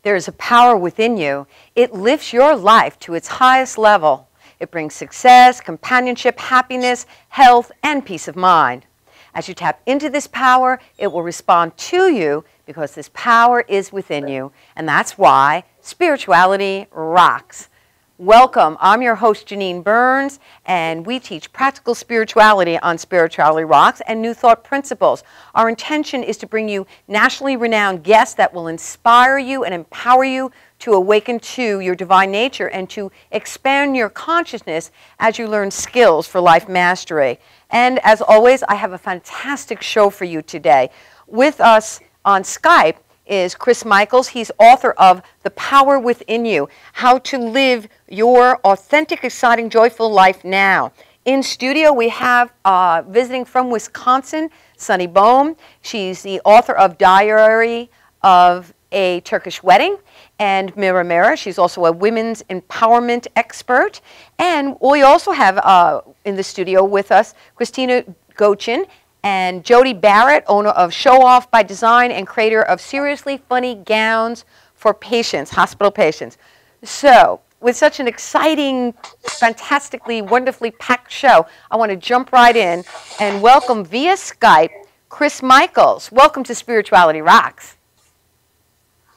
There is a power within you. It lifts your life to its highest level. It brings success, companionship, happiness, health, and peace of mind. As you tap into this power, it will respond to you because this power is within you. And that's why spirituality rocks. Welcome. I'm your host, Janine Burns, and we teach practical spirituality on Spirituality Rocks and New Thought Principles. Our intention is to bring you nationally renowned guests that will inspire you and empower you to awaken to your divine nature and to expand your consciousness as you learn skills for life mastery. And as always, I have a fantastic show for you today. With us on Skype is Chris Michaels. He's author of The Power Within You, How to Live Your Authentic, Exciting, Joyful Life Now. In studio, we have, visiting from Wisconsin, Sunny Bohm. She's the author of Diary of a Turkish Wedding and Mirror Mirror. She's also a women's empowerment expert. And we also have in the studio with us Christina Gochin and Jody Barrett, owner of Show Off by Design and creator of Seriously Funny Gowns for Patients, hospital patients. So, with such an exciting, fantastically, wonderfully packed show, I want to jump right in and welcome via Skype Chris Michaels. Welcome to Spirituality Rocks.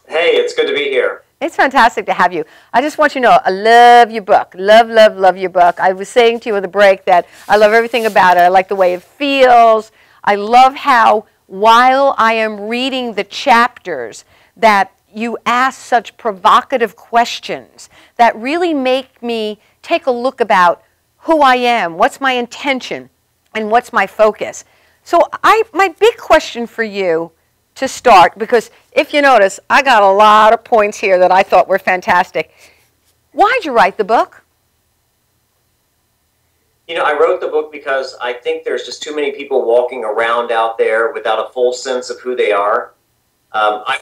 Hey, it's good to be here. It's fantastic to have you. I just want you to know, I love your book. Love, love, love your book. I was saying to you at the break that I love everything about it. I like the way it feels. I love how, while I am reading the chapters, that you ask such provocative questions that really make me take a look about who I am, what's my intention, and what's my focus. So my big question for you to start, because if you notice, I got a lot of points here that I thought were fantastic. Why'd you write the book? You know, I wrote the book because I think there's just too many people walking around out there without a full sense of who they are. I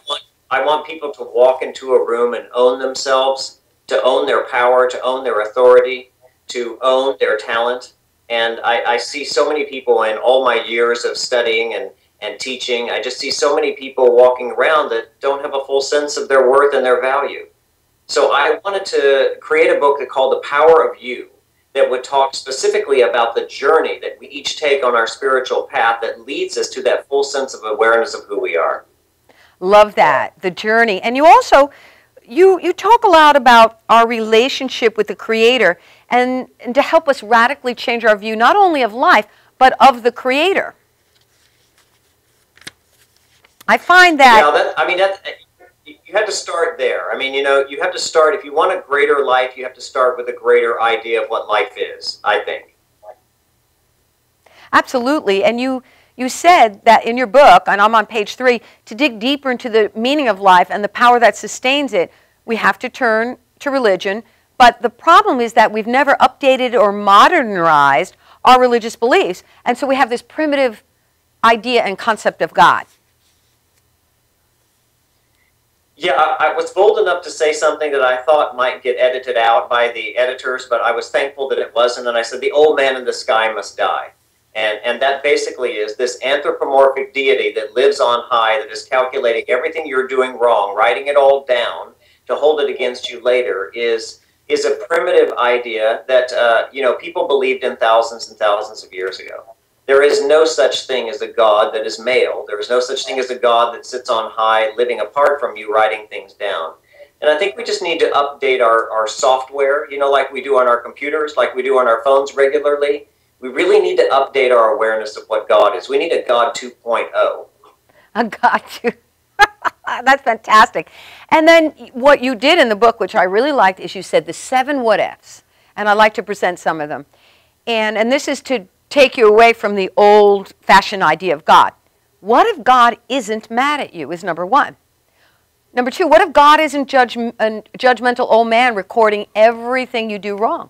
want people to walk into a room and own themselves, to own their power, to own their authority, to own their talent. And I see so many people in all my years of studying and teaching, I just see so many people walking around that don't have a full sense of their worth and their value. So I wanted to create a book called The Power of You that would talk specifically about the journey that we each take on our spiritual path that leads us to that full sense of awareness of who we are. Love that, the journey. And you also, you talk a lot about our relationship with the Creator and to help us radically change our view not only of life, but of the Creator. I find that... Yeah, you have to start there. I mean, you know, you have to start, if you want a greater life, you have to start with a greater idea of what life is, I think. Absolutely. And you said that in your book, and I'm on page 3, to dig deeper into the meaning of life and the power that sustains it, we have to turn to religion. But the problem is that we've never updated or modernized our religious beliefs. And so we have this primitive idea and concept of God. Yeah, I was bold enough to say something that I thought might get edited out by the editors, but I was thankful that it wasn't. And I said, the old man in the sky must die. And that basically is this anthropomorphic deity that lives on high, that is calculating everything you're doing wrong, writing it all down to hold it against you later, is a primitive idea that people believed in thousands and thousands of years ago. There is no such thing as a God that is male. There is no such thing as a God that sits on high, living apart from you, writing things down. And I think we just need to update our software, you know, like we do on our computers, like we do on our phones regularly. We really need to update our awareness of what God is. We need a God 2.0. A God 2. That's fantastic. And then what you did in the book, which I really liked, is you said the 7 what-ifs. And I'd like to present some of them. And this is to take you away from the old-fashioned idea of God. What if God isn't mad at you is number 1. Number 2, what if God isn't a judgmental old man recording everything you do wrong?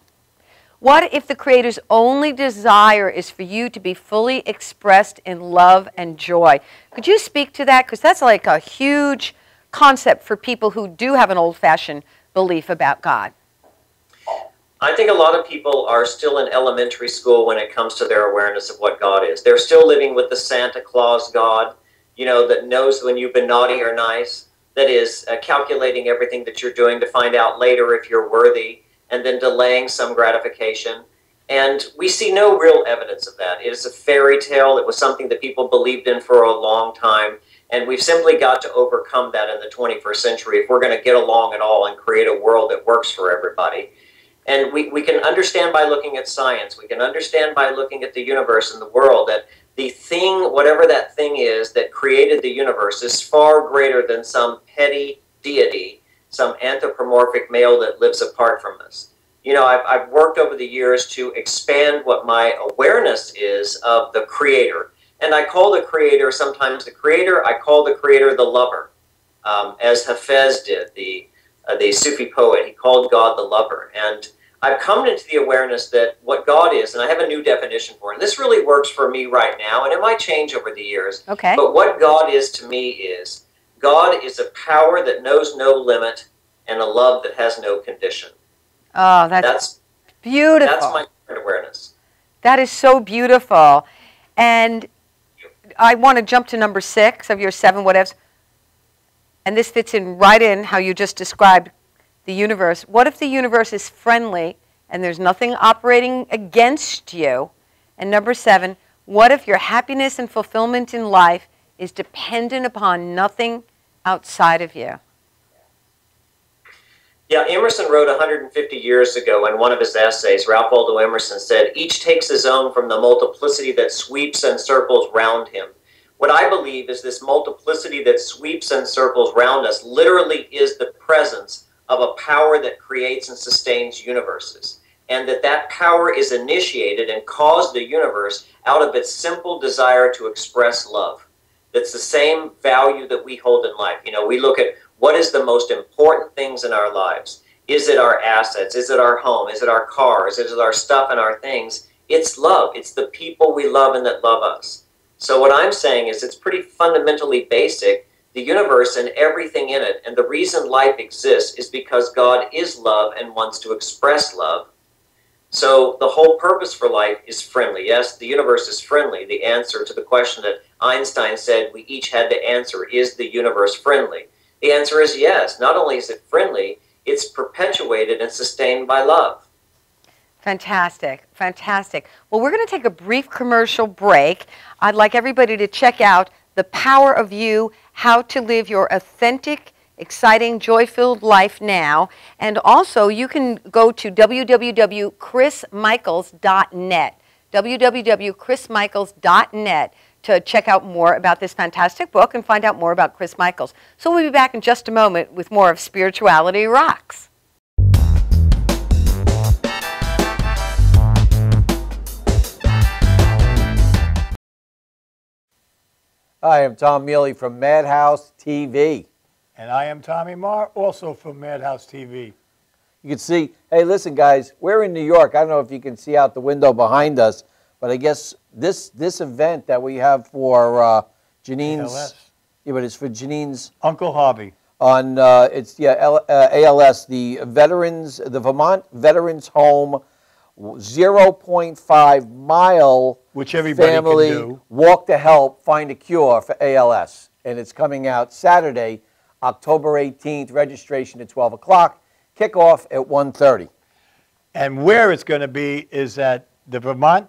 What if the Creator's only desire is for you to be fully expressed in love and joy? Could you speak to that? Because that's like a huge concept for people who do have an old-fashioned belief about God. I think a lot of people are still in elementary school when it comes to their awareness of what God is. They're still living with the Santa Claus God, you know, that knows when you've been naughty or nice, that is calculating everything that you're doing to find out later if you're worthy, and then delaying some gratification. And we see no real evidence of that. It is a fairy tale. It was something that people believed in for a long time. And we've simply got to overcome that in the 21st century if we're going to get along at all and create a world that works for everybody. And we can understand by looking at science, we can understand by looking at the universe and the world that the thing, whatever that thing is that created the universe, is far greater than some petty deity, some anthropomorphic male that lives apart from us. You know, I've worked over the years to expand what my awareness is of the creator. And I call the creator sometimes the creator, I call the creator the lover, as Hafez did, the Sufi poet. He called God the lover. And I've come into the awareness that what God is, and I have a new definition for it, and this really works for me right now, and it might change over the years. Okay. But what God is to me is, God is a power that knows no limit and a love that has no condition. Oh, that's beautiful. That's my awareness. That is so beautiful. And I want to jump to number 6 of your 7 what-ifs. And this fits in right in how you just described the universe. What if the universe is friendly and there's nothing operating against you? And number 7, what if your happiness and fulfillment in life is dependent upon nothing outside of you? Yeah, Emerson wrote 150 years ago in one of his essays, Ralph Waldo Emerson said, "Each takes his own from the multiplicity that sweeps and circles round him." What I believe is this multiplicity that sweeps and circles round us literally is the presence of a power that creates and sustains universes. And that power is initiated and caused the universe out of its simple desire to express love. That's the same value that we hold in life. You know, we look at what is the most important things in our lives. Is it our assets? Is it our home? Is it our cars? Is it our stuff and our things? It's love. It's the people we love and that love us. So what I'm saying is it's pretty fundamentally basic. The universe and everything in it, and the reason life exists is because God is love and wants to express love. So the whole purpose for life is friendly. Yes, the universe is friendly. The answer to the question that Einstein said we each had to answer, is the universe friendly? The answer is yes. Not only is it friendly, it's perpetuated and sustained by love. Fantastic, fantastic. Well, we're going to take a brief commercial break. I'd like everybody to check out The Power of You, How to Live Your Authentic, Exciting, Joy-Filled Life Now. And also, you can go to www.chrismichaels.net, www.chrismichaels.net, to check out more about this fantastic book and find out more about Chris Michaels. So we'll be back in just a moment with more of Spirituality Rocks. Hi, I'm Tom Mealy from Madhouse TV. And I am Tommy Marr, also from Madhouse TV. You can see, hey, listen, guys, we're in New York. I don't know if you can see out the window behind us, but I guess this event that we have for Janine's, ALS. Yeah, but it's for Janine's Uncle Hobby. On ALS, the Vermont Veterans Home 0.5 mile Which everybody family can do. walk to help find a cure for ALS. And it's coming out Saturday, October 18th, registration at 12 o'clock, kickoff at 1:30. And where it's going to be is at the Vermont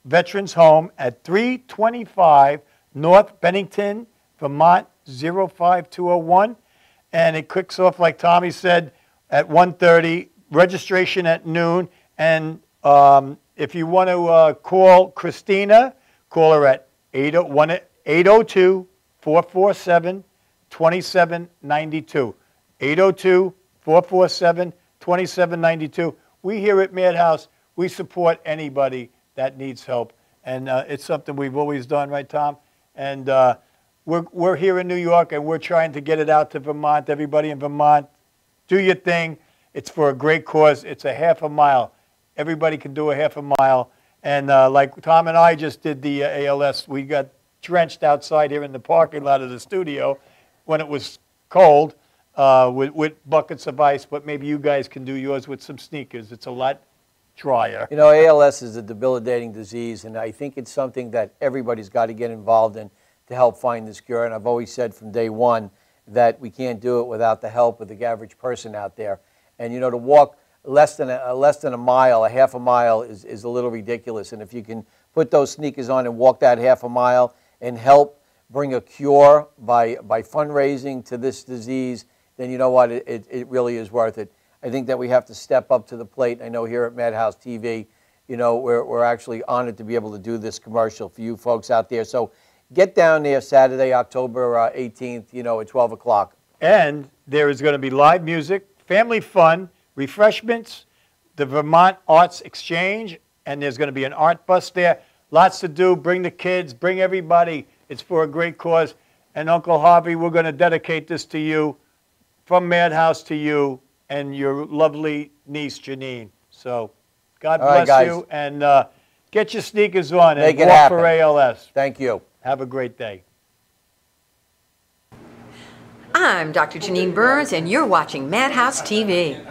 Veterans Home at 325 North Bennington, Vermont 05201. And it kicks off, like Tommy said, at 1:30, registration at noon. And if you want to call Christina, call her at 802-447-2792. 802-447-2792. We here at Madhouse, we support anybody that needs help. And it's something we've always done, right, Tom? And we're here in New York, and we're trying to get it out to Vermont. Everybody in Vermont, do your thing. It's for a great cause. It's a half a mile. Everybody can do a half a mile. And like Tom and I just did the ALS, we got drenched outside here in the parking lot of the studio when it was cold with buckets of ice. But maybe you guys can do yours with some sneakers. It's a lot drier. You know, ALS is a debilitating disease, and I think it's something that everybody's got to get involved in to help find this cure. And I've always said from day one, that we can't do it without the help of the average person out there. And, you know, to walk less than a mile, a half a mile is a little ridiculous. And if you can put those sneakers on and walk that half a mile and help bring a cure by fundraising to this disease, then you know what, it really is worth it. I think that we have to step up to the plate. I know here at Madhouse TV, you know, we're actually honored to be able to do this commercial for you folks out there. So get down there Saturday, October 18th, you know, at 12 o'clock. And there is going to be live music, family fun, refreshments, the Vermont Arts Exchange, and there's going to be an art bus there. Lots to do. Bring the kids, bring everybody. It's for a great cause. And Uncle Harvey, we're going to dedicate this to you, from Madhouse to you and your lovely niece, Janine. So God bless you, and get your sneakers on and walk for ALS. Thank you. Have a great day. I'm Dr. Janine Burns, and you're watching Madhouse TV.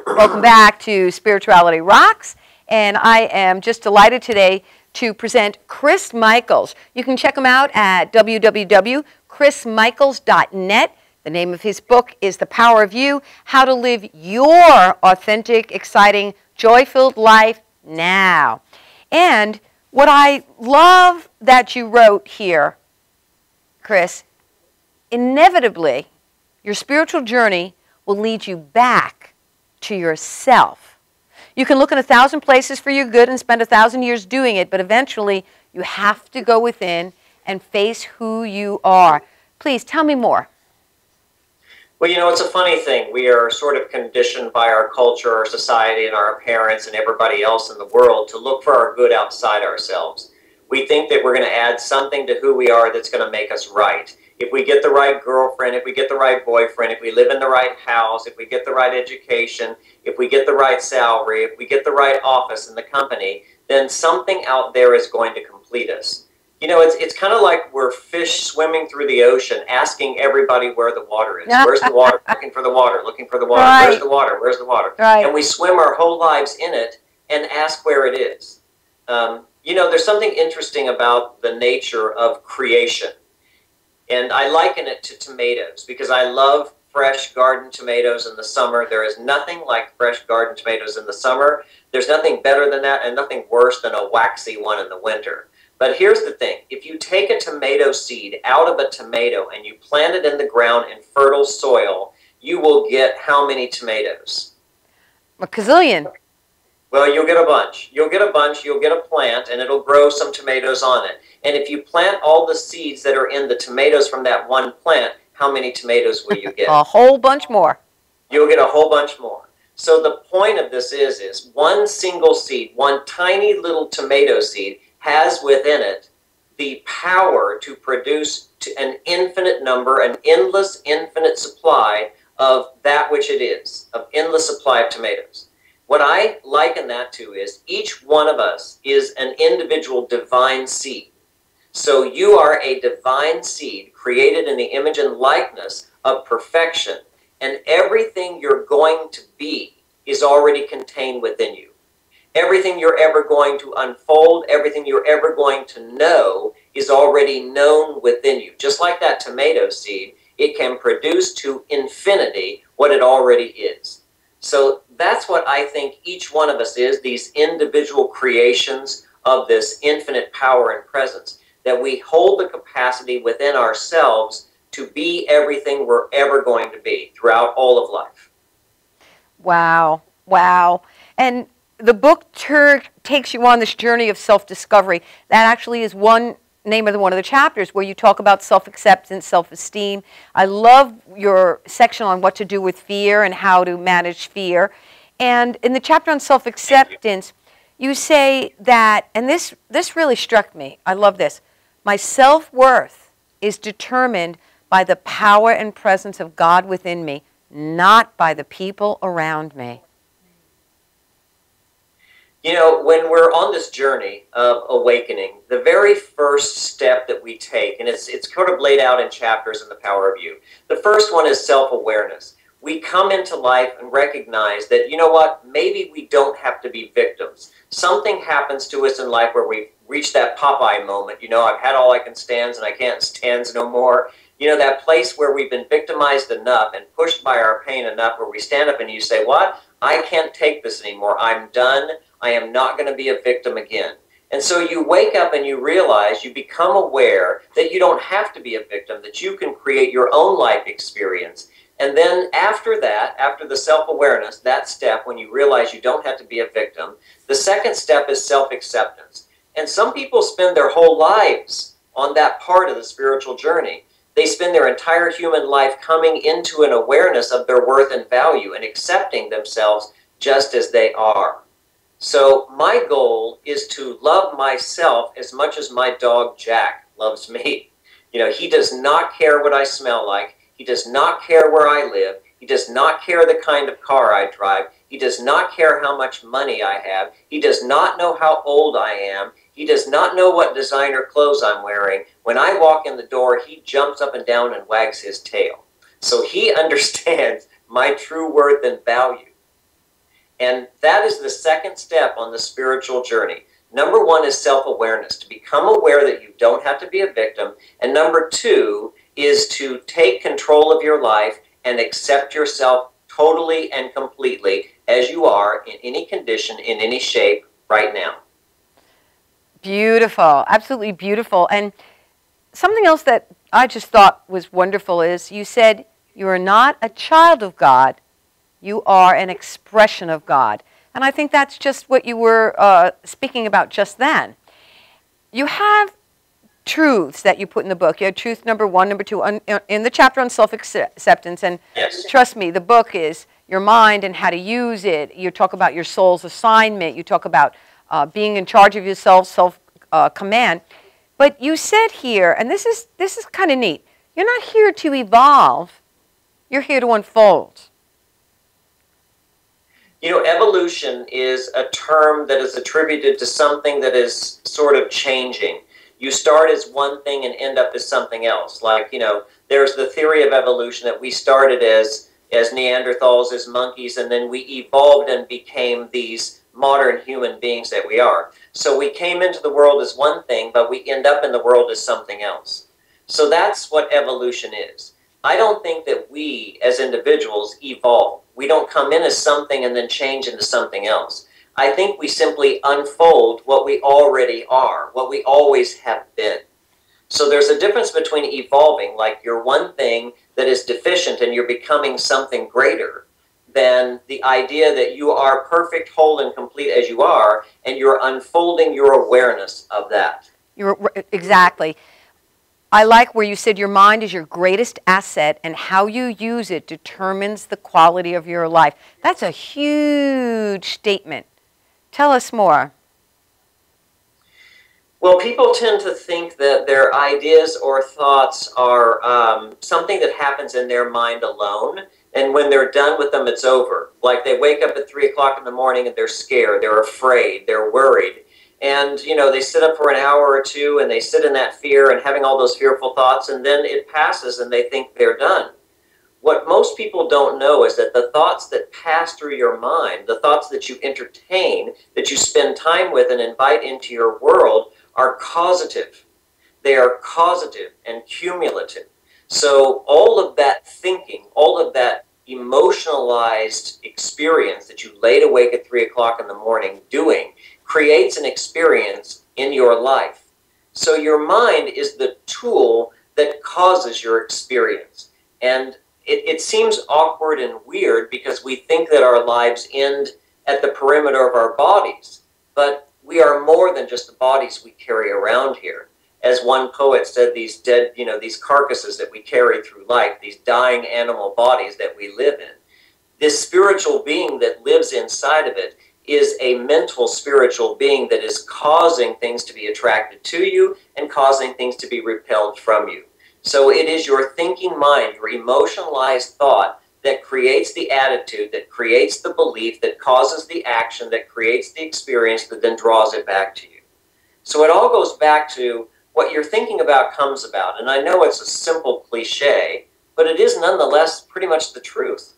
Welcome back to Spirituality Rocks, and I am just delighted today to present Chris Michaels. You can check him out at www.chrismichaels.net. The name of his book is The Power of You, How to Live Your Authentic, Exciting, Joy-Filled Life Now. And what I love that you wrote here, Chris, inevitably, your spiritual journey will lead you back to yourself. You can look in 1,000 places for your good and spend 1,000 years doing it, but eventually you have to go within and face who you are. Please tell me more. Well, you know, it's a funny thing. We are sort of conditioned by our culture, our society, and our parents and everybody else in the world to look for our good outside ourselves. We think that we're going to add something to who we are that's going to make us right. If we get the right girlfriend, if we get the right boyfriend, if we live in the right house, if we get the right education, if we get the right salary, if we get the right office in the company, then something out there is going to complete us. You know, it's kind of like we're fish swimming through the ocean, asking everybody where the water is. Where's the water? Looking for the water, looking for the water. Right. Where's the water? Where's the water? Right. And we swim our whole lives in it and ask where it is. You know, there's something interesting about the nature of creation. And I liken it to tomatoes because I love fresh garden tomatoes in the summer. There is nothing like fresh garden tomatoes in the summer. There's nothing better than that and nothing worse than a waxy one in the winter. But here's the thing. If you take a tomato seed out of a tomato and you plant it in the ground in fertile soil, you will get how many tomatoes? A gazillion. Well, you'll get a bunch. You'll get a bunch, you'll get a plant, and it'll grow some tomatoes on it. And if you plant all the seeds that are in the tomatoes from that one plant, how many tomatoes will you get? A whole bunch more. You'll get a whole bunch more. So the point of this is one single seed, one tiny little tomato seed, has within it the power to produce an infinite number, an endless, infinite supply of that which it is, of endless supply of tomatoes. What I liken that to is each one of us is an individual divine seed. So you are a divine seed created in the image and likeness of perfection, and everything you're going to be is already contained within you. Everything you're ever going to unfold, everything you're ever going to know is already known within you. Just like that tomato seed, it can produce to infinity what it already is. So that's what I think each one of us is, these individual creations of this infinite power and presence, that we hold the capacity within ourselves to be everything we're ever going to be throughout all of life. Wow, wow. And the book takes you on this journey of self-discovery. That actually is one name of one of the chapters where you talk about self-acceptance, self-esteem. I love your section on what to do with fear and how to manage fear. And in the chapter on self-acceptance, you say that, and this really struck me, I love this, my self-worth is determined by the power and presence of God within me, not by the people around me. You know, when we're on this journey of awakening, the very first step that we take, and it's kind of laid out in chapters in The Power of You, the first one is self-awareness. we come into life and recognize that, you know what, maybe we don't have to be victims. Something happens to us in life where we've reached that Popeye moment. You know, I've had all I can stand and I can't stand no more. You know, that place where we've been victimized enough and pushed by our pain enough where we stand up and you say, what? I can't take this anymore. I'm done. I am not going to be a victim again. And so you wake up and you realize, you become aware that you don't have to be a victim, that you can create your own life experience. And then after that, after the self-awareness, that step, when you realize you don't have to be a victim, the second step is self-acceptance. And some people spend their whole lives on that part of the spiritual journey. They spend their entire human life coming into an awareness of their worth and value and accepting themselves just as they are. So my goal is to love myself as much as my dog Jack loves me. You know, he does not care what I smell like. He does not care where I live. He does not care the kind of car I drive. He does not care how much money I have. He does not know how old I am. He does not know what designer clothes I'm wearing. When I walk in the door, he jumps up and down and wags his tail. So he understands my true worth and value. And that is the second step on the spiritual journey. Number one is self-awareness, to become aware that you don't have to be a victim. And number two is to take control of your life and accept yourself totally and completely as you are in any condition, in any shape right now. Beautiful, absolutely beautiful. And something else that I just thought was wonderful is you said you are not a child of God, you are an expression of God. And I think that's just what you were speaking about just then. You have truths that you put in the book. You have truth number 1, number 2, in the chapter on self-acceptance. And yes, trust me, the book is your mind and how to use it. You talk about your soul's assignment. You talk about being in charge of yourself, self-command. But you said here, and this is kind of neat, you're not here to evolve. You're here to unfold. You know, evolution is a term that is attributed to something that is sort of changing. You start as one thing and end up as something else. Like, you know, there's the theory of evolution that we started as Neanderthals, as monkeys, and then we evolved and became these modern human beings that we are. So we came into the world as one thing, but we end up in the world as something else. So that's what evolution is. I don't think that we, as individuals, evolve. We don't come in as something and then change into something else. I think we simply unfold what we already are, what we always have been. So there's a difference between evolving, like you're one thing that is deficient and you're becoming something greater, than the idea that you are perfect, whole, and complete as you are, and you're unfolding your awareness of that. Exactly. I like where you said your mind is your greatest asset and how you use it determines the quality of your life. That's a huge statement. Tell us more. Well, people tend to think that their ideas or thoughts are something that happens in their mind alone, and when they're done with them, it's over. Like they wake up at 3 o'clock in the morning and they're scared, they're afraid, they're worried. And, you know, they sit up for an hour or two and they sit in that fear and having all those fearful thoughts, and then it passes and they think they're done. What most people don't know is that the thoughts that pass through your mind, the thoughts that you entertain, that you spend time with and invite into your world, are causative. They are causative and cumulative. So all of that thinking, all of that emotionalized experience that you laid awake at 3 o'clock in the morning doing creates an experience in your life. So your mind is the tool that causes your experience. And it seems awkward and weird because we think that our lives end at the perimeter of our bodies. But we are more than just the bodies we carry around here. As one poet said, these dead, you know, these carcasses that we carry through life, these dying animal bodies that we live in. This spiritual being that lives inside of it is a mental spiritual being that is causing things to be attracted to you and causing things to be repelled from you. So it is your thinking mind, your emotionalized thought that creates the attitude, that creates the belief, that causes the action, that creates the experience, that then draws it back to you. So it all goes back to what you're thinking about comes about. And I know it's a simple cliche, but it is nonetheless pretty much the truth.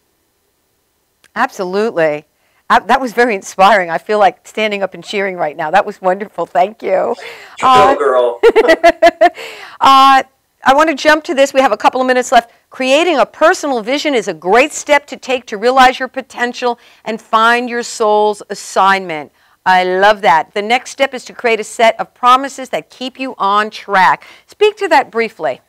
Absolutely. That was very inspiring. I feel like standing up and cheering right now. That was wonderful. Thank you. You go, girl. I want to jump to this. We have a couple of minutes left. Creating a personal vision is a great step to take to realize your potential and find your soul's assignment. I love that. The next step is to create a set of promises that keep you on track. Speak to that briefly.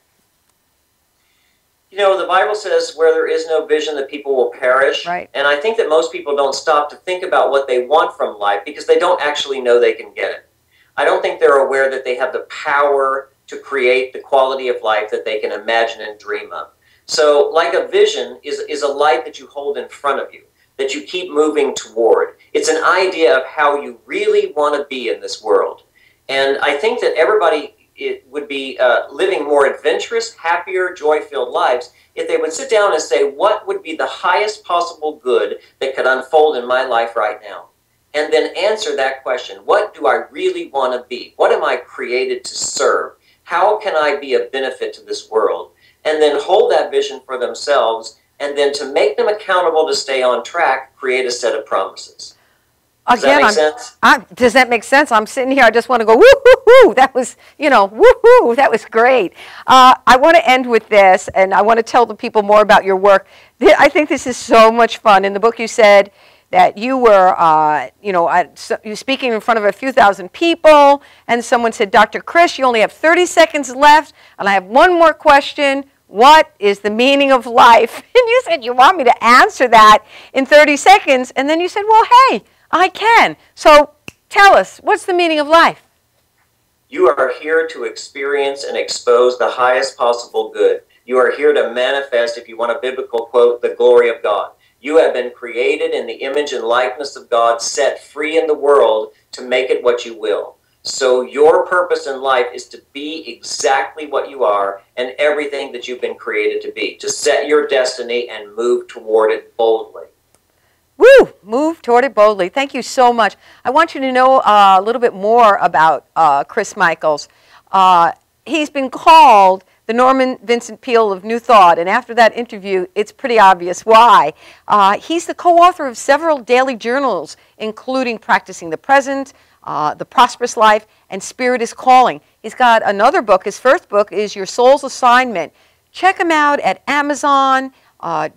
You know, the Bible says where there is no vision, the people will perish. Right. And I think that most people don't stop to think about what they want from life because they don't actually know they can get it. I don't think they're aware that they have the power to create the quality of life that they can imagine and dream of. So like a vision is a light that you hold in front of you, that you keep moving toward. It's an idea of how you really want to be in this world. And I think that everybody would be living more adventurous, happier, joy-filled lives if they would sit down and say, what would be the highest possible good that could unfold in my life right now? And then answer that question. What do I really want to be? What am I created to serve? How can I be a benefit to this world? And then hold that vision for themselves, and then to make them accountable to stay on track, create a set of promises. Does that make sense? Does that make sense? I'm sitting here. I just want to go, woo-hoo-hoo. That was, woo-hoo. That was great. I want to end with this, and I want to tell the people more about your work. I think this is so much fun. In the book, you said that you were, you speaking in front of a few thousand people, and someone said, Dr. Chris, you only have 30 seconds left, and I have one more question. What is the meaning of life? And you said you want me to answer that in 30 seconds, and then you said, well, hey, I can. So tell us, what's the meaning of life? You are here to experience and expose the highest possible good. You are here to manifest, if you want a biblical quote, the glory of God. You have been created in the image and likeness of God, set free in the world to make it what you will. So your purpose in life is to be exactly what you are and everything that you've been created to be, to set your destiny and move toward it boldly. Woo! Move toward it boldly. Thank you so much. I want you to know a little bit more about Chris Michaels. He's been called the Norman Vincent Peale of New Thought, and after that interview, it's pretty obvious why. He's the co-author of several daily journals, including Practicing the Present, The Prosperous Life, and Spirit is Calling. He's got another book. His first book is Your Soul's Assignment. Check him out at Amazon.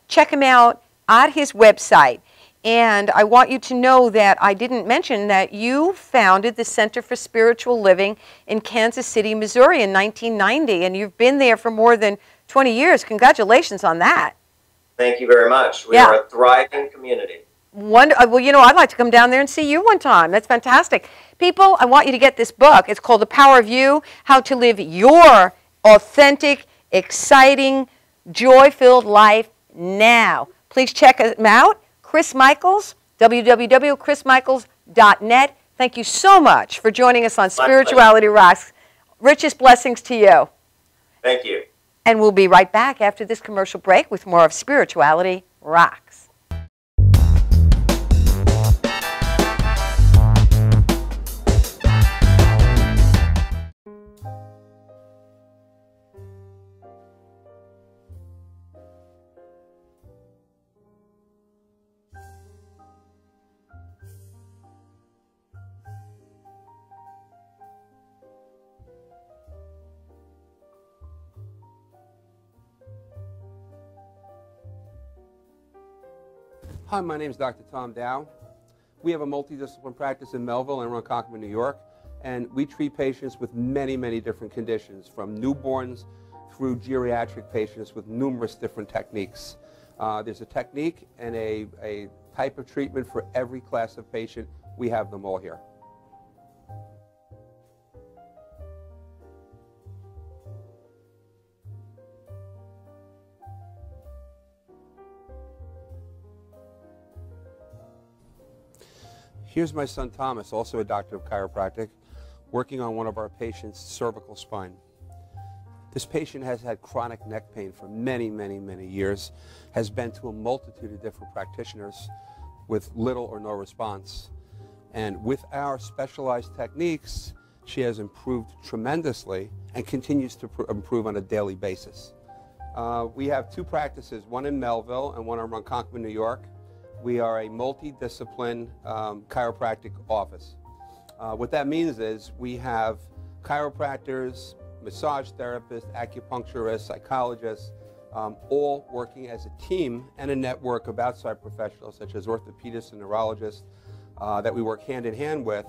Check him out at his website. And I want you to know that I didn't mention that you founded the Center for Spiritual Living in Kansas City, Missouri in 1990, and you've been there for more than 20 years. Congratulations on that. Thank you very much. We are a thriving community. Well, I'd like to come down there and see you one time. That's fantastic. People, I want you to get this book. It's called The Power of You, How to Live Your Authentic, Exciting, Joy-Filled Life Now. Please check him out. Chris Michaels, www.chrismichaels.net. Thank you so much for joining us on Spirituality Rocks. Richest blessings to you. Thank you. And we'll be right back after this commercial break with more of Spirituality Rocks. Hi, my name is Dr. Tom Dow. We have a multidisciplinary practice in Melville and Ronkonkoma, New York, and we treat patients with many, many different conditions, from newborns through geriatric patients with numerous different techniques. There's a technique and a type of treatment for every class of patient. We have them all here. Here's my son Thomas, also a doctor of chiropractic, working on one of our patients' cervical spine. This patient has had chronic neck pain for many, many, many years, has been to a multitude of different practitioners with little or no response. And with our specialized techniques, she has improved tremendously and continues to improve on a daily basis. We have two practices, one in Melville and one in Ronkonkoma, New York. We are a multidiscipline chiropractic office. What that means is we have chiropractors, massage therapists, acupuncturists, psychologists, all working as a team and a network of outside professionals such as orthopedists and neurologists that we work hand in hand with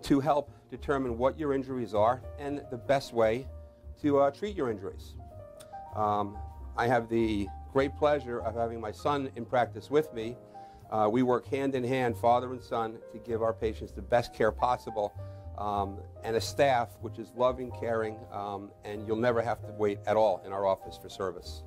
to help determine what your injuries are and the best way to treat your injuries. I have the great pleasure of having my son in practice with me. We work hand in hand, father and son, to give our patients the best care possible, and a staff which is loving, caring, and you'll never have to wait at all in our office for service.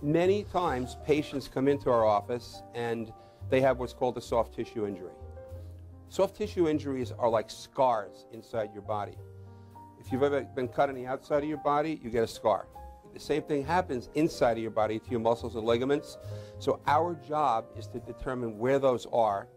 Many times patients come into our office and they have what's called a soft tissue injury. Soft tissue injuries are like scars inside your body. If you've ever been cut on the outside of your body, you get a scar. The same thing happens inside of your body to your muscles and ligaments. So our job is to determine where those are,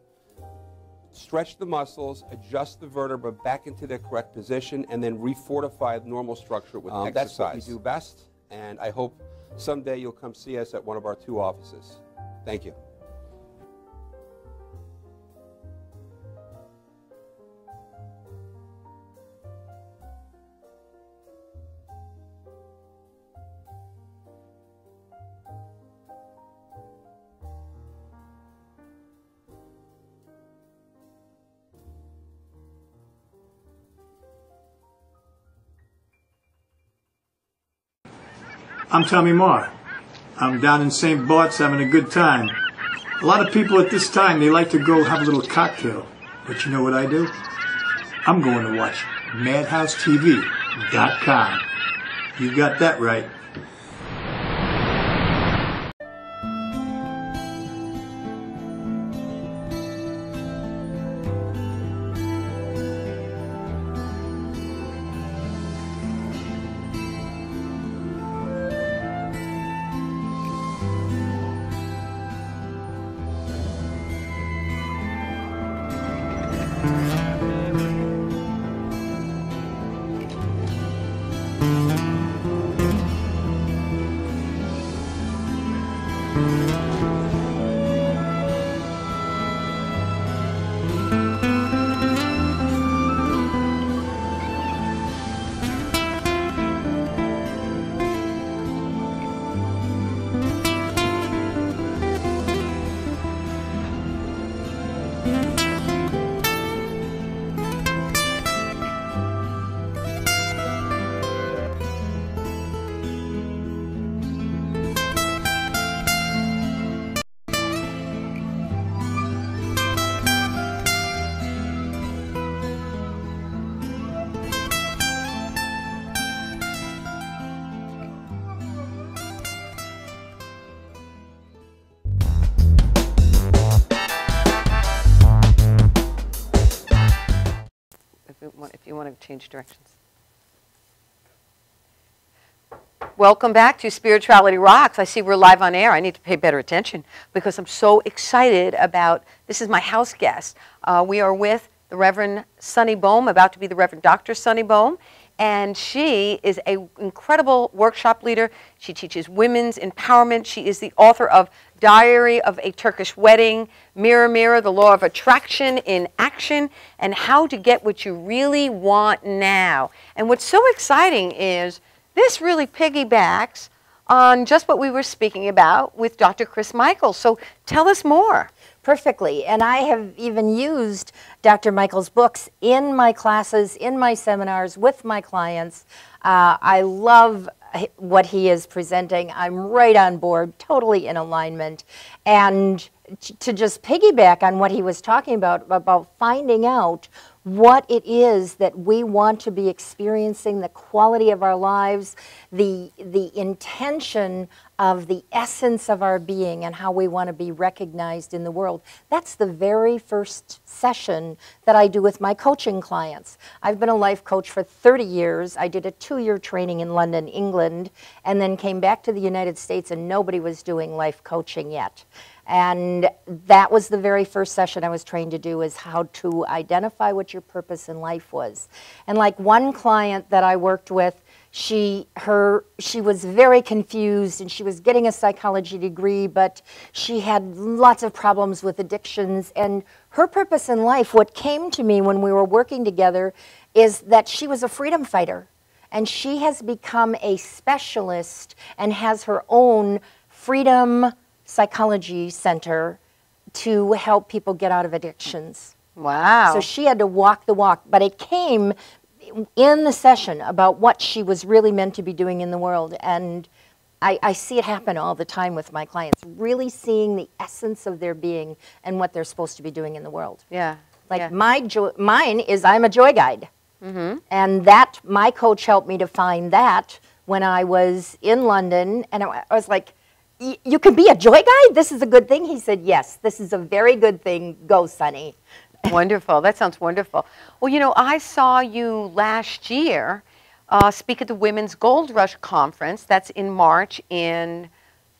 stretch the muscles, adjust the vertebra back into their correct position, and then refortify the normal structure with exercise. That's what we do best, and I hope someday you'll come see us at one of our 2 offices. Thank you. I'm Tommy Marr. I'm down in St. Bart's having a good time. A lot of people at this time, they like to go have a little cocktail. But you know what I do? I'm going to watch MadhouseTV.com. You got that right. If you want to change directions. Welcome back to Spirituality Rocks. I see we're live on air. I need to pay better attention because I'm so excited about, this is my house guest. We are with the Reverend Sunny Bohm, about to be the Reverend Dr. Sunny Bohm, and she is an incredible workshop leader. She teaches women's empowerment. She is the author of Diary of a Turkish Wedding, Mirror, Mirror, the Law of Attraction in Action, and How to Get What You Really Want Now. And what's so exciting is this really piggybacks on just what we were speaking about with Dr. Chris Michaels. So tell us more. Perfectly. And I have even used Dr. Michaels' books in my classes, in my seminars, with my clients. I love what he is presenting. I'm right on board, totally in alignment. And to just piggyback on what he was talking about finding out what it is that we want to be experiencing, the quality of our lives, the intention of the essence of our being and how we want to be recognized in the world. That's the very first session that I do with my coaching clients. I've been a life coach for 30 years. I did a 2-year training in London, England, and then came back to the United States, and nobody was doing life coaching yet. And that was the very first session I was trained to do, is how to identify what your purpose in life was. And like one client that I worked with, She was very confused, and she was getting a psychology degree, but she had lots of problems with addictions. And her purpose in life, what came to me when we were working together, is that she was a freedom fighter. And she has become a specialist and has her own freedom psychology center to help people get out of addictions. Wow. So she had to walk the walk, but it came in the session about what she was really meant to be doing in the world. And I see it happen all the time with my clients, really seeing the essence of their being and what they're supposed to be doing in the world. Yeah. Like yeah. mine is I'm a joy guide. Mm-hmm. And that, my coach helped me to find that when I was in London. And I was like, you can be a joy guide? This is a good thing? He said, yes, this is a very good thing. Go, Sunny. Wonderful. That sounds wonderful. Well, you know, I saw you last year speak at the Women's Gold Rush Conference. That's in March in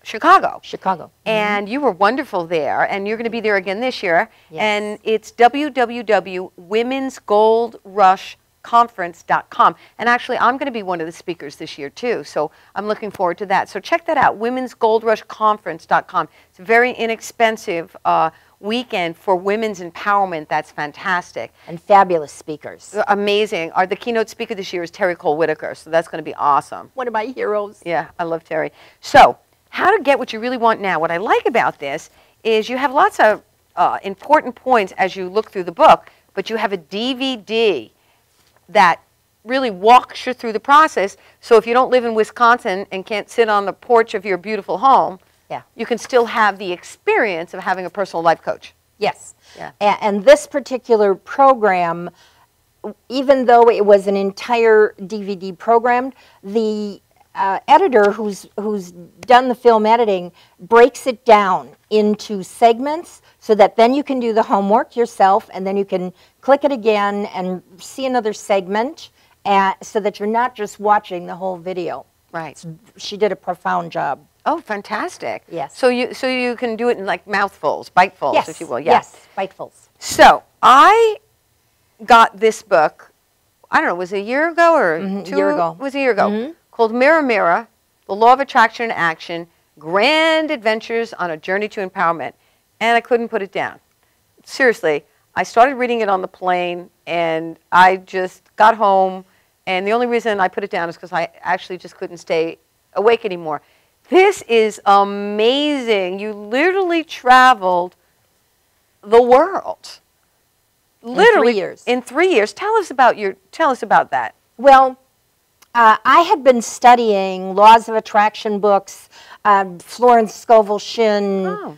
Chicago. Chicago. And you were wonderful there, and you're going to be there again this year. Yes. And it's www.womensgoldrushconference.com. And actually, I'm going to be one of the speakers this year, too. So I'm looking forward to that. So check that out, womensgoldrushconference.com. It's a very inexpensive weekend for women's empowerment. That's fantastic. And fabulous speakers. Amazing. The keynote speaker this year is Terry Cole Whitaker, so that's going to be awesome. One of my heroes. Yeah, I love Terry. So, how to get what you really want now. What I like about this is you have lots of important points as you look through the book, but you have a DVD that really walks you through the process. So if you don't live in Wisconsin and can't sit on the porch of your beautiful home, yeah, you can still have the experience of having a personal life coach. Yes. Yeah. And this particular program, even though it was an entire DVD program, the editor who's done the film editing breaks it down into segments so that then you can do the homework yourself, and then you can click it again and see another segment, so that you're not just watching the whole video. Right. She did a profound job. Oh, fantastic. Yes. So you can do it in like mouthfuls, bitefuls, Yes. if you will. Yes, bitefuls. So I got this book, I don't know, was it a year ago or A year ago. It was a year ago, called Mirror, Mirror, The Law of Attraction in Action, Grand Adventures on a Journey to Empowerment. And I couldn't put it down. Seriously, I started reading it on the plane, and I just got home, and the only reason I put it down is because I actually just couldn't stay awake anymore. This is amazing. You literally traveled the world. Literally, in 3 years. In 3 years. Tell us about that. Well, I had been studying Laws of Attraction books, Florence Scovel Shinn,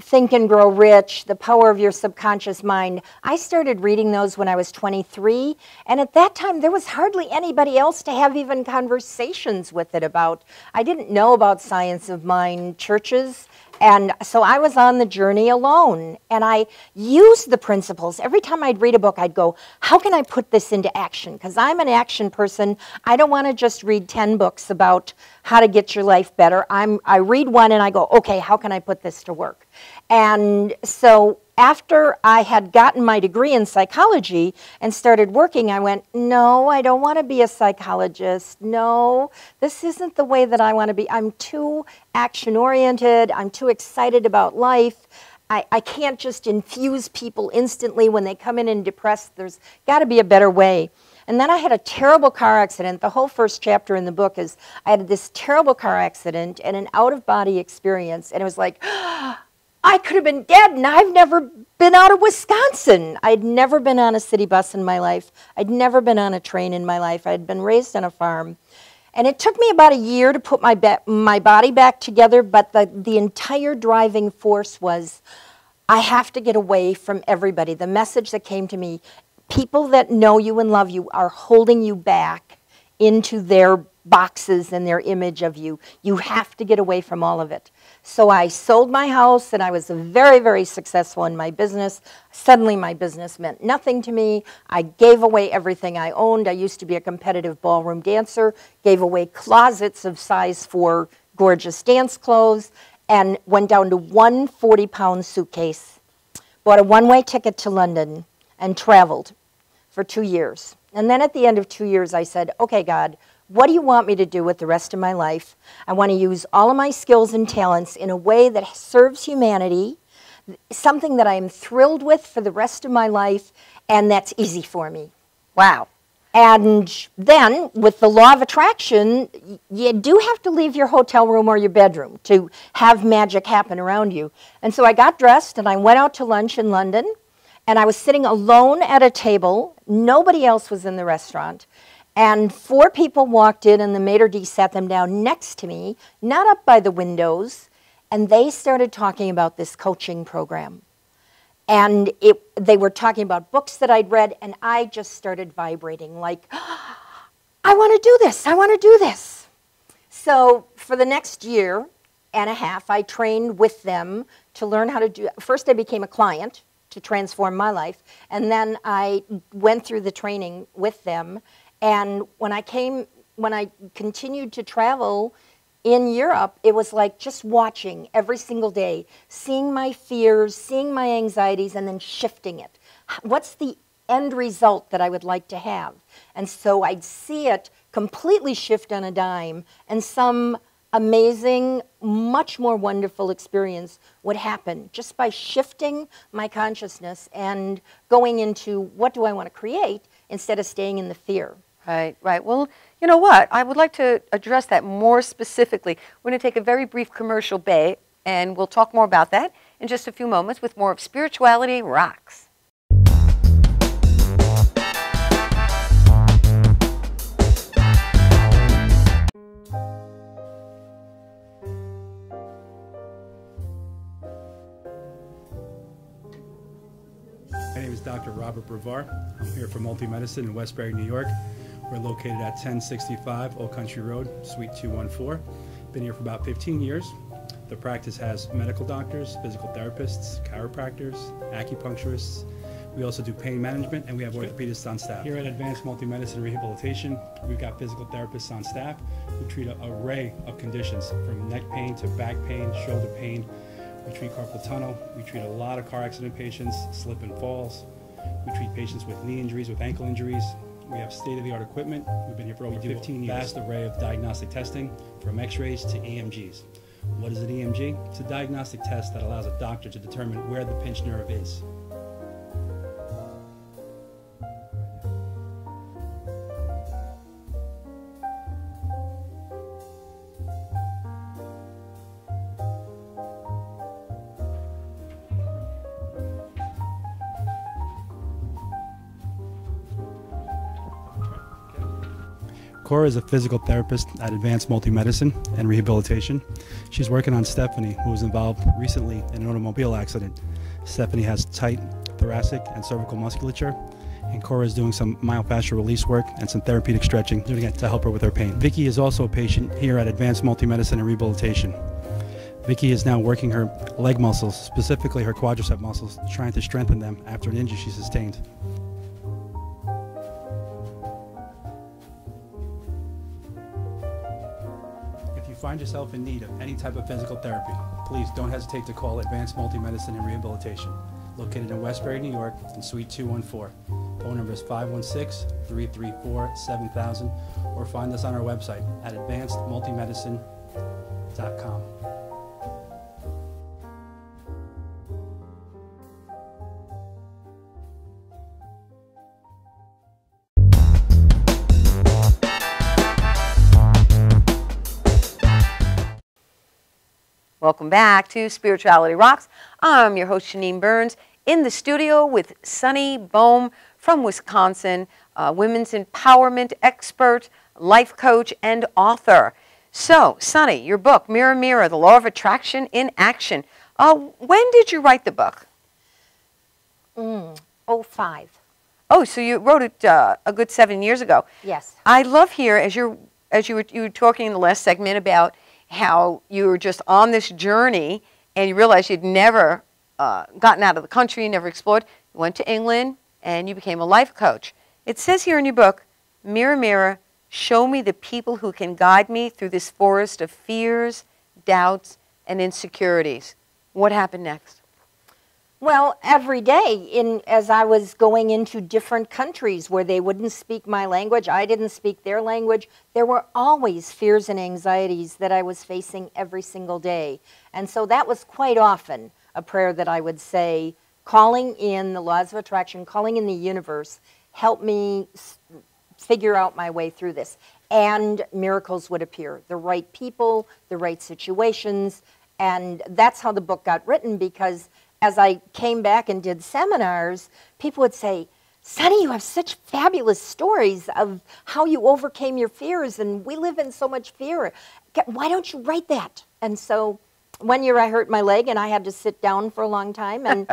Think and Grow Rich, The Power of Your Subconscious Mind. I started reading those when I was 23, and at that time there was hardly anybody else to have even conversations with it about. I didn't know about Science of Mind churches, and so I was on the journey alone, and I used the principles. Every time I'd read a book, I'd go, how can I put this into action? Because I'm an action person. I don't want to just read 10 books about how to get your life better. I read one and I go, okay, how can I put this to work? And so after I had gotten my degree in psychology and started working, I went, no, I don't want to be a psychologist. No, this isn't the way that I want to be. I'm too action-oriented. I'm too excited about life. I can't just infuse people instantly when they come in and depressed. There's got to be a better way. And then I had a terrible car accident. The whole first chapter in the book is I had this terrible car accident and an out-of-body experience. And it was like, I could have been dead, and I've never been out of Wisconsin. I'd never been on a city bus in my life. I'd never been on a train in my life. I'd been raised on a farm. And it took me about a year to put my body back together, but the entire driving force was, I have to get away from everybody. The message that came to me, people that know you and love you are holding you back into their boxes and their image of you. You have to get away from all of it. So I sold my house, and I was very, very successful in my business. Suddenly my business meant nothing to me. I gave away everything I owned. I used to be a competitive ballroom dancer, gave away closets of size 4 gorgeous dance clothes, and went down to one 40-pound suitcase, bought a one-way ticket to London, and traveled for 2 years. And then at the end of 2 years, I said, okay, God, What do you want me to do with the rest of my life? I want to use all of my skills and talents in a way that serves humanity, something that I am thrilled with for the rest of my life, and that's easy for me. Wow. And then, with the law of attraction, you do have to leave your hotel room or your bedroom to have magic happen around you. And so I got dressed and I went out to lunch in London, and I was sitting alone at a table. Nobody else was in the restaurant. And 4 people walked in, and the maitre d' sat them down next to me, not up by the windows, and they started talking about this coaching program. And they were talking about books that I'd read, and I just started vibrating like, oh, I want to do this, I want to do this. So for the next year and a half, I trained with them to learn how to do it. First I became a client to transform my life, and then I went through the training with them. And when I continued to travel in Europe, it was like just watching every single day, seeing my fears, seeing my anxieties, and then shifting it. What's the end result that I would like to have? And so I'd see it completely shift on a dime, and some amazing, much more wonderful experience would happen just by shifting my consciousness and going into what do I want to create instead of staying in the fear. Right, right. Well, you know what? I would like to address that more specifically. We're going to take a very brief commercial break, and we'll talk more about that in just a few moments with more of Spirituality Rocks. My name is Dr. Robert Brevard. I'm here for Multi-Medicine in Westbury, New York. We're located at 1065 Old Country Road, Suite 214. Been here for about 15 years. The practice has medical doctors, physical therapists, chiropractors, acupuncturists. We also do pain management, and we have orthopedists on staff. Here at Advanced Multi-Medicine Rehabilitation, we've got physical therapists on staff who treat an array of conditions, from neck pain to back pain, shoulder pain. We treat carpal tunnel. We treat a lot of car accident patients, slip and falls. We treat patients with knee injuries, with ankle injuries. We have state-of-the-art equipment. We've been here for over 15 years. Vast array of diagnostic testing, from x-rays to EMGs. What is an EMG? It's a diagnostic test that allows a doctor to determine where the pinched nerve is. Cora is a physical therapist at Advanced Multi-Medicine and Rehabilitation. She's working on Stephanie, who was involved recently in an automobile accident. Stephanie has tight thoracic and cervical musculature, and Cora is doing some myofascial release work and some therapeutic stretching to help her with her pain. Vicky is also a patient here at Advanced Multi-Medicine and Rehabilitation. Vicky is now working her leg muscles, specifically her quadricep muscles, trying to strengthen them after an injury she sustained. If you find yourself in need of any type of physical therapy, please don't hesitate to call Advanced Multi-Medicine and Rehabilitation, located in Westbury, New York, in Suite 214. Phone number is 516-334-7000, or find us on our website at advancedmultimedicine.com. Welcome back to Spirituality Rocks. I'm your host, Janine Burns, in the studio with Sunny Bohm from Wisconsin, women's empowerment expert, life coach, and author. So, Sunny, your book, Mirror, Mirror, The Law of Attraction in Action. When did you write the book? 05. Oh, so you wrote it a good 7 years ago. Yes. I love here, as you were talking in the last segment about how you were just on this journey and you realized you'd never gotten out of the country, never explored. You went to England and you became a life coach. It says here in your book, Mirror, Mirror, show me the people who can guide me through this forest of fears, doubts, and insecurities. What happened next? Well, every day, as I was going into different countries where they wouldn't speak my language, I didn't speak their language, there were always fears and anxieties that I was facing every single day. And so that was quite often a prayer that I would say, calling in the laws of attraction, calling in the universe, help me figure out my way through this. And miracles would appear, the right people, the right situations, and that's how the book got written, because as I came back and did seminars, people would say, Sunny, you have such fabulous stories of how you overcame your fears, and we live in so much fear. Why don't you write that? And so one year I hurt my leg, and I had to sit down for a long time. And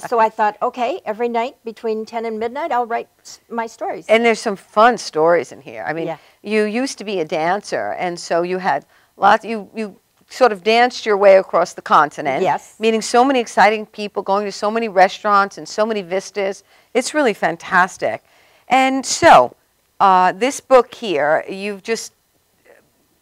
so I thought, okay, every night between 10 and midnight, I'll write my stories. And there's some fun stories in here. I mean, Yeah. you used to be a dancer, and so you had lots, you sort of danced your way across the continent. Yes. Meeting so many exciting people, going to so many restaurants and so many vistas. It's really fantastic. And so, this book here,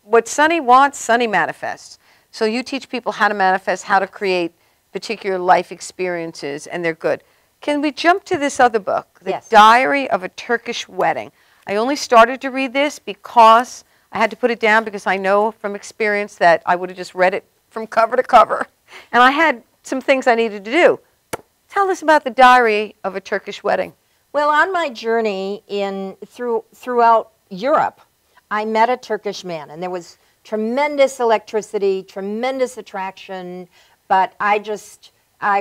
what Sunny wants, Sunny manifests. So you teach people how to manifest, how to create particular life experiences, and they're good. Can we jump to this other book, The Yes. Diary of a Turkish Wedding? I only started to read this because I had to put it down, because I know from experience that I would have just read it from cover to cover. And I had some things I needed to do. Tell us about The Diary of a Turkish Wedding. Well, on my journey throughout Europe, I met a Turkish man, and there was tremendous electricity, tremendous attraction, but I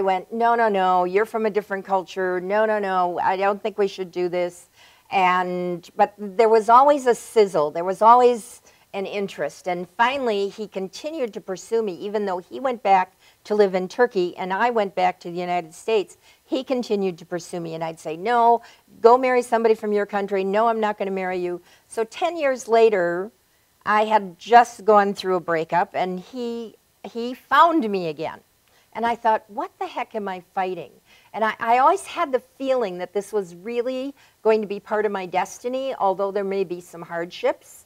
went, no, no, no, you're from a different culture, no, no, no, I don't think we should do this. But there was always a sizzle, there was always an interest, and finally he continued to pursue me, even though he went back to live in Turkey and I went back to the United States. He continued to pursue me, and I'd say, no, go marry somebody from your country, no, I'm not going to marry you. So 10 years later, I had just gone through a breakup, and he found me again. And I thought, what the heck am I fighting? And I always had the feeling that this was really going to be part of my destiny, although there may be some hardships.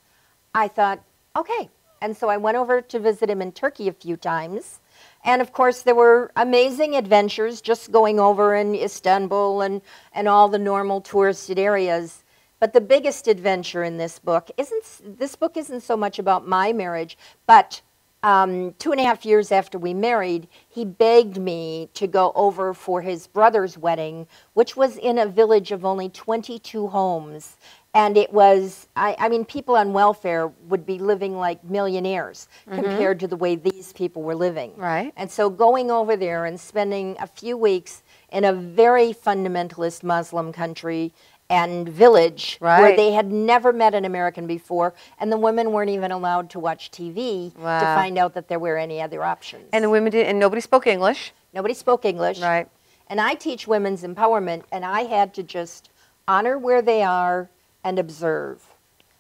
I thought, okay. And so I went over to visit him in Turkey a few times. And of course, there were amazing adventures just going over in Istanbul and all the normal touristed areas. But the biggest adventure in this book isn't so much about my marriage, but 2.5 years after we married, he begged me to go over for his brother's wedding, which was in a village of only 22 homes. And it was, I mean, people on welfare would be living like millionaires compared to the way these people were living. Right. And so going over there and spending a few weeks in a very fundamentalist Muslim country and village where they had never met an American before, and the women weren't even allowed to watch TV to find out that there were any other options. And the women did, and nobody spoke English. Nobody spoke English. Right. And I teach women's empowerment, and I had to just honor where they are and observe.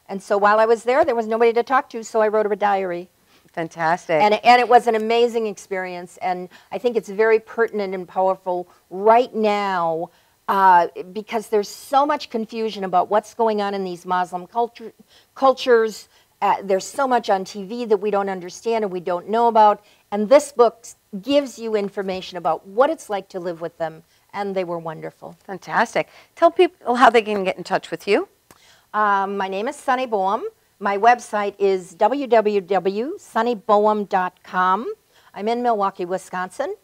And so while I was there was nobody to talk to, so I wrote a diary. Fantastic. And it was an amazing experience, and I think it's very pertinent and powerful right now, because there's so much confusion about what's going on in these Muslim cultures. There's so much on TV that we don't understand and we don't know about. And this book gives you information about what it's like to live with them. And they were wonderful. Fantastic. Tell people how they can get in touch with you. My name is Sunny Boehm. My website is www.sunnyboehm.com. I'm in Milwaukee, Wisconsin.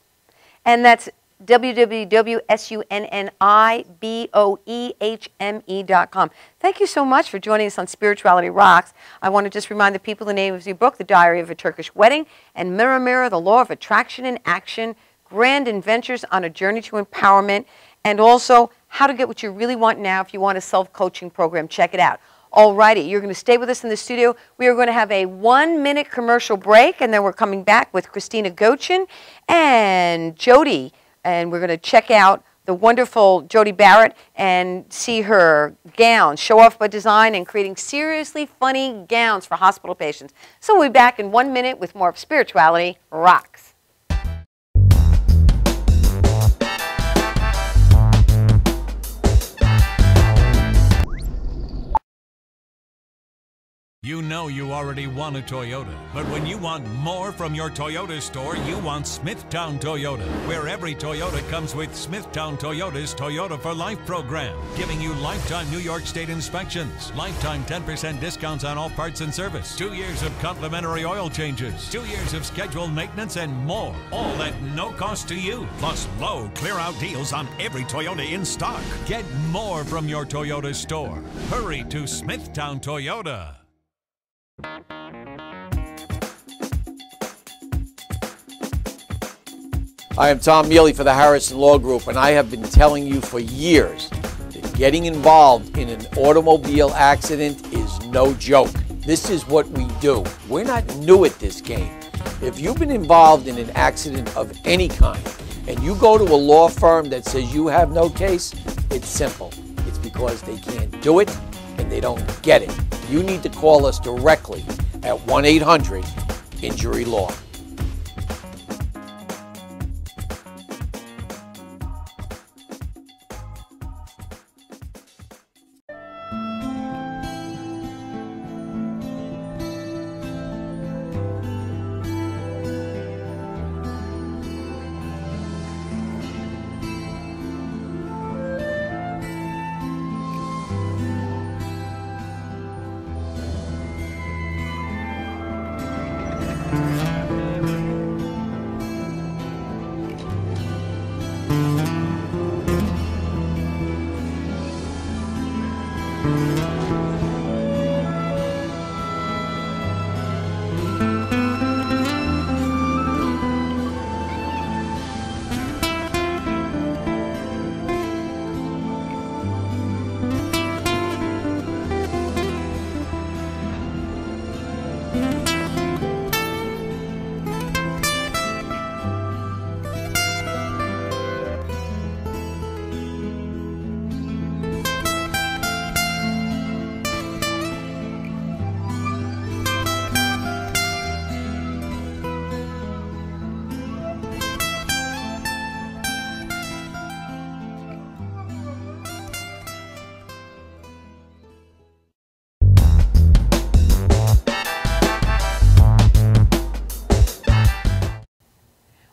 And that's www.sunnyboehme.com. Thank you so much for joining us on Spirituality Rocks. I want to just remind the people the name of your book, The Diary of a Turkish Wedding, and Mirror, Mirror, The Law of Attraction in Action, Grand Adventures on a Journey to Empowerment, and also how to get what you really want now if you want a self-coaching program. Check it out. Alrighty, you're going to stay with us in the studio. We are going to have a 1-minute commercial break, and then we're coming back with Christina Gochin and Jody. And we're going to check out the wonderful Jody Barrett and see her gowns, show off by design and creating seriously funny gowns for hospital patients. So we'll be back in 1 minute with more of Spirituality Rocks. You know you already want a Toyota, but when you want more from your Toyota store, you want Smithtown Toyota, where every Toyota comes with Smithtown Toyota's Toyota for Life program, giving you lifetime New York State inspections, lifetime 10% discounts on all parts and service, 2 years of complimentary oil changes, 2 years of scheduled maintenance, and more, all at no cost to you, plus low clear-out deals on every Toyota in stock. Get more from your Toyota store. Hurry to Smithtown Toyota. I am Tom Mealy for the Harrison Law Group, and I have been telling you for years that getting involved in an automobile accident is no joke. This is what we do. We're not new at this game. If you've been involved in an accident of any kind, and you go to a law firm that says you have no case, it's simple. It's because they can't do it and they don't get it. You need to call us directly at 1-800-INJURY-LAW.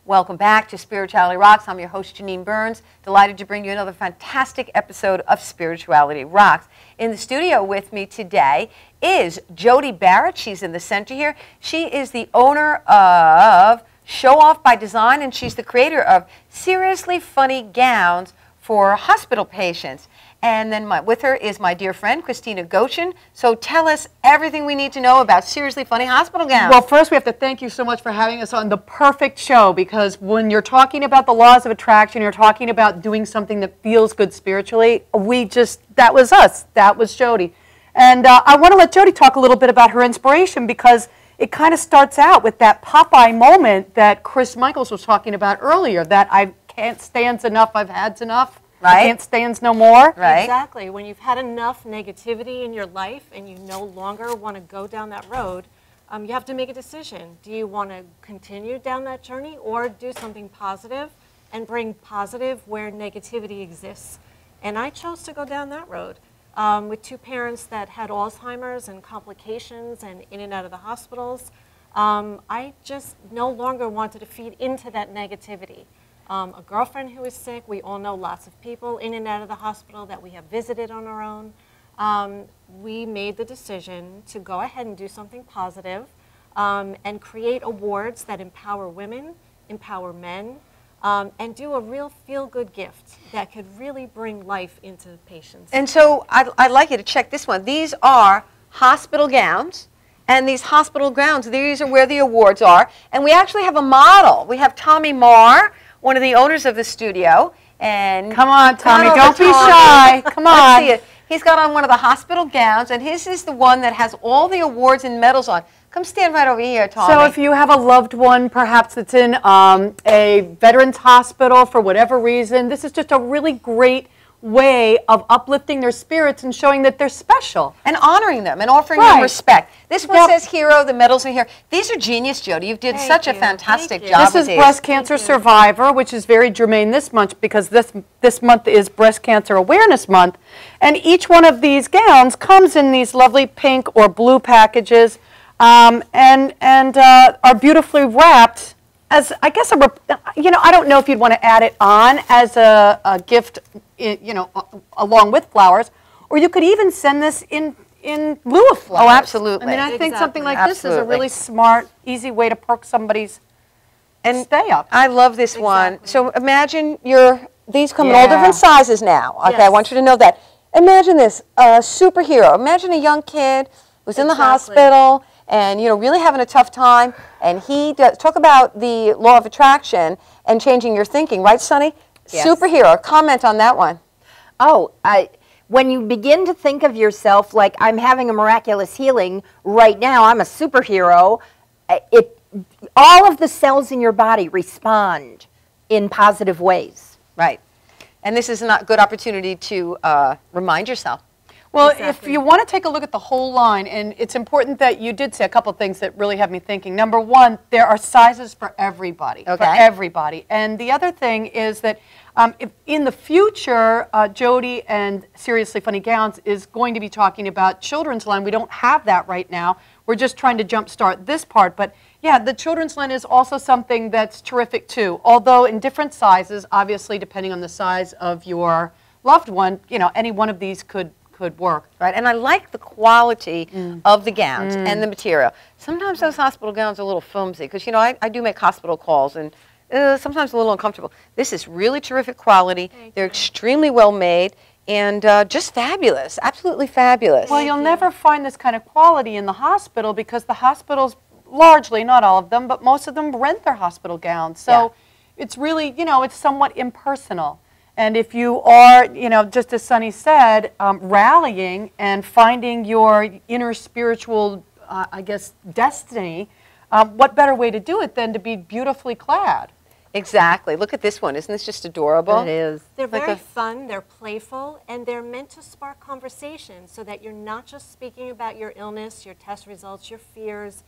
Welcome back to Spirituality Rocks. I'm your host, Janine Burns. Delighted to bring you another fantastic episode of Spirituality Rocks. In the studio with me today is Jody Barrett. She's in the center here. She is the owner of Show Off by Design, and she's the creator of Seriously Funny Gowns for hospital patients. And then with her is my dear friend, Christina Goshen. So tell us everything we need to know about Seriously Funny hospital gowns. Well, first we have to thank you so much for having us on the perfect show, because when you're talking about the laws of attraction, you're talking about doing something that feels good spiritually, that was us. That was Jody. And I want to let Jody talk a little bit about her inspiration, because it kind of starts out with that Popeye moment that Chris Michaels was talking about earlier, that I can't stand enough, I've had enough. Right. I can't stand no more. Right. Exactly. When you've had enough negativity in your life and you no longer want to go down that road, you have to make a decision. Do you want to continue down that journey or do something positive and bring positive where negativity exists? And I chose to go down that road with two parents that had Alzheimer's and complications and in and out of the hospitals. I just no longer wanted to feed into that negativity. A girlfriend who was sick, we all know lots of people in and out of the hospital that we have visited on our own. We made the decision to go ahead and do something positive and create awards that empower women, empower men, and do a real feel-good gift that could really bring life into patients. And so I'd like you to check this one. These are hospital gowns. And these hospital gowns, these are where the awards are. And we actually have a model. We have Tommy Marr, one of the owners of the studio. And come on, Tommy, don't be shy. Come on. Let's see it. He's got on one of the hospital gowns, and his is the one that has all the awards and medals on. Come stand right over here, Tommy. So if you have a loved one, perhaps that's in a veterans hospital for whatever reason, this is just a really great way of uplifting their spirits and showing that they're special. And honoring them and offering Right. them respect. This one Yep. says hero, the medals are here. These are genius, Jody. You did Thank such a you. fantastic Thank you. job This with is these. breast cancer survivor, which is very germane this month because this month is Breast Cancer Awareness Month. And each one of these gowns comes in these lovely pink or blue packages and are beautifully wrapped as, I guess, I don't know if you'd want to add it on as a gift, along with flowers, or you could even send this in lieu of flowers. Oh, absolutely. I mean, I think something like this is a Absolutely. really smart, easy way to perk somebody's stay up. I love this one. Exactly. So imagine these come in all Yeah. different sizes now. Okay, I Yes. want you to know that. Imagine this, a superhero. Imagine a young kid who's in the Exactly. hospital and really having a tough time, and he does talk about the law of attraction and changing your thinking, right, Sunny? Yes. Superhero. Comment on that one. Oh, when you begin to think of yourself like I'm having a miraculous healing right now, I'm a superhero, all of the cells in your body respond in positive ways. Right. And this is a good opportunity to remind yourself. Well, if Exactly. you want to take a look at the whole line, and it's important that you did say a couple of things that really have me thinking. Number one, there are sizes for everybody. For Okay. everybody. And the other thing is that if in the future, Jody and Seriously Funny Gowns is going to be talking about children's line. We don't have that right now. We're just trying to jumpstart this part. But yeah, the children's line is also something that's terrific too. Although in different sizes, obviously depending on the size of your loved one, any one of these could work. Right, and I like the quality of the gowns and the material. Sometimes those hospital gowns are a little flimsy because, I do make hospital calls and sometimes a little uncomfortable. This is really terrific quality. They're extremely well made and just fabulous, absolutely fabulous. Well, you'll never find this kind of quality in the hospital because the hospitals, largely, not all of them, but most of them rent their hospital gowns. So it's really, it's somewhat impersonal. And if you are, just as Sunny said, rallying and finding your inner spiritual, destiny, what better way to do it than to be beautifully clad? Exactly. Look at this one. Isn't this just adorable? It is. They're Like very a- fun, they're playful, and they're meant to spark conversation so that you're not just speaking about your illness, your test results, your fears.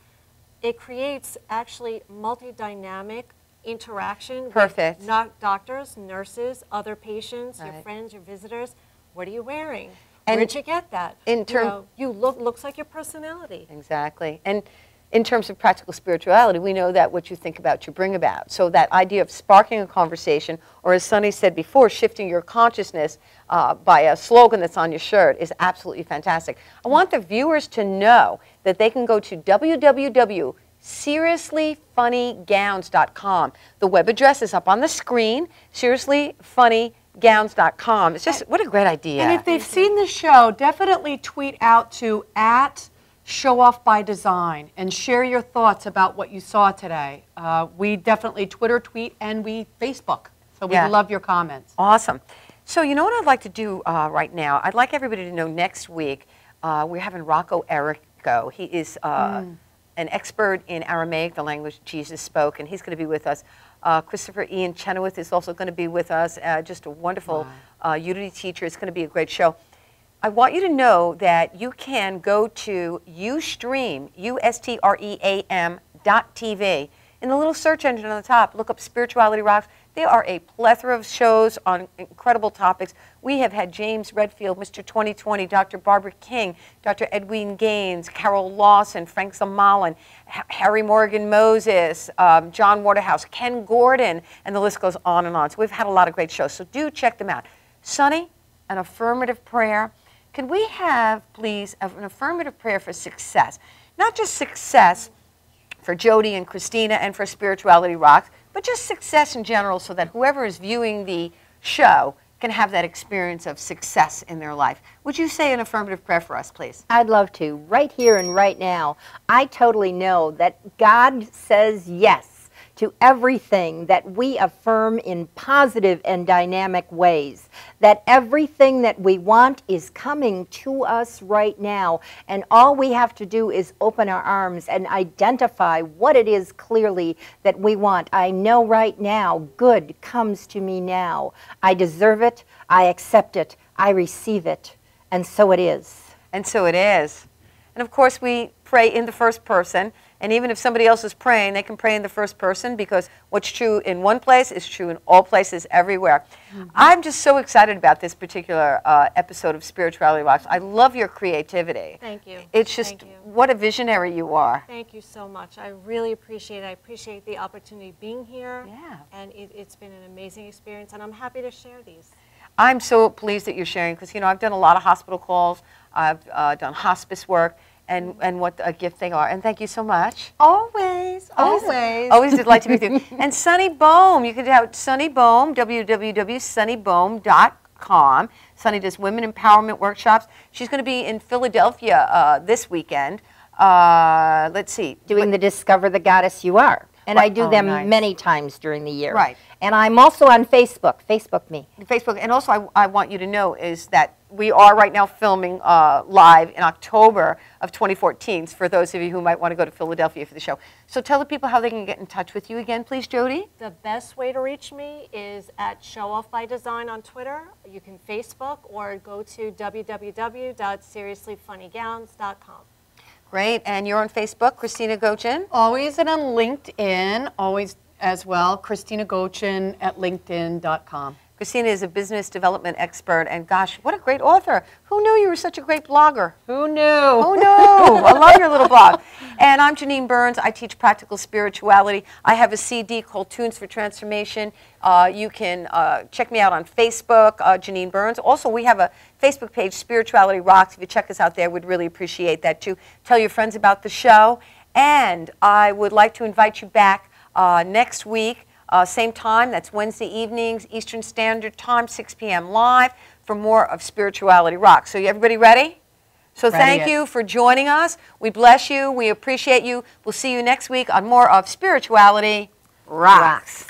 It creates actually multi-dynamic interaction Perfect. with not doctors, nurses, other patients, your Right. friends, your visitors. What are you wearing? And Where'd you get that? in term- you looks like your personality. Exactly. And in terms of practical spirituality, we know that what you think about, you bring about. So that idea of sparking a conversation, or as Sunny said before, shifting your consciousness by a slogan that's on your shirt is absolutely fantastic. I want the viewers to know that they can go to www.seriouslyfunnygowns.com. The web address is up on the screen, seriouslyfunnygowns.com. It's just, what a great idea. And if they've seen the show, definitely tweet out to @ShowOffByDesign and share your thoughts about what you saw today. We definitely Twitter, tweet, and we Facebook. So we Yeah. love your comments. Awesome. So you know what I'd like to do right now? I'd like everybody to know next week we're having Rocco Errico. He is an expert in Aramaic, the language Jesus spoke, and he's going to be with us. Christopher Ian Chenoweth is also going to be with us, just a wonderful Unity teacher. It's going to be a great show. I want you to know that you can go to Ustream, USTREAM.tv. In the little search engine on the top, look up Spirituality Rocks. There are a plethora of shows on incredible topics. We have had James Redfield, Mr. 2020, Dr. Barbara King, Dr. Edwin Gaines, Carol Lawson, Frank Zamalin, Harry Morgan Moses, John Waterhouse, Ken Gordon, and the list goes on and on. So we've had a lot of great shows, so do check them out. Sunny, an affirmative prayer. Can we have, please, an affirmative prayer for success? Not just success for Jody and Christina and for Spirituality Rocks, but just success in general so that whoever is viewing the show can have that experience of success in their life. Would you say an affirmative prayer for us, please? I'd love to. Right here and right now, I totally know that God says yes to everything that we affirm in positive and dynamic ways, that everything that we want is coming to us right now, and all we have to do is open our arms and identify what it is clearly that we want. I know right now good comes to me now. I deserve it, I accept it, I receive it, and so it is. And so it is. And of course, we pray in the first person. And even if somebody else is praying, they can pray in the first person, because what's true in one place is true in all places, everywhere. I'm just so excited about this particular episode of Spirituality Rocks. I love your creativity. Thank you. It's just, what a visionary you are. Thank you so much. I really appreciate it. I appreciate the opportunity of being here. Yeah. And it's been an amazing experience, and I'm happy to share these. I'm so pleased that you're sharing, because, you know, I've done a lot of hospital calls. I've done hospice work. And what a gift they are. And thank you so much. Always, always. Always delight to be with you. And Sunny Bohm, you can have Sunny Bohm, www.sunnybohm.com. Sunny does women empowerment workshops. She's going to be in Philadelphia this weekend. Let's see. Doing the Discover the Goddess You Are. And Right. I do them many times during the year. Right. And I'm also on Facebook. Facebook me. Facebook. And also, I want you to know is that we are right now filming live in October of 2014, for those of you who might want to go to Philadelphia for the show. So tell the people how they can get in touch with you again, please, Jody. The best way to reach me is at Show Off by Design on Twitter. You can Facebook or go to www.seriouslyfunnygowns.com. Great. And you're on Facebook, Christina Gochin. Always, and on LinkedIn, always as well, Christina Gochin at linkedin.com. Christina is a business development expert, and gosh, what a great author. Who knew you were such a great blogger? Who knew? Who knew? I love your little blog. And I'm Janine Burns. I teach practical spirituality. I have a CD called Tunes for Transformation. You can check me out on Facebook, Janine Burns. Also, we have a Facebook page, Spirituality Rocks. If you check us out there, we'd really appreciate that too. Tell your friends about the show. And I would like to invite you back next week. Same time, that's Wednesday evenings, Eastern Standard Time, 6 p.m. live, for more of Spirituality Rocks. So everybody ready? So thank you for joining us. We bless you. We appreciate you. We'll see you next week on more of Spirituality Rocks.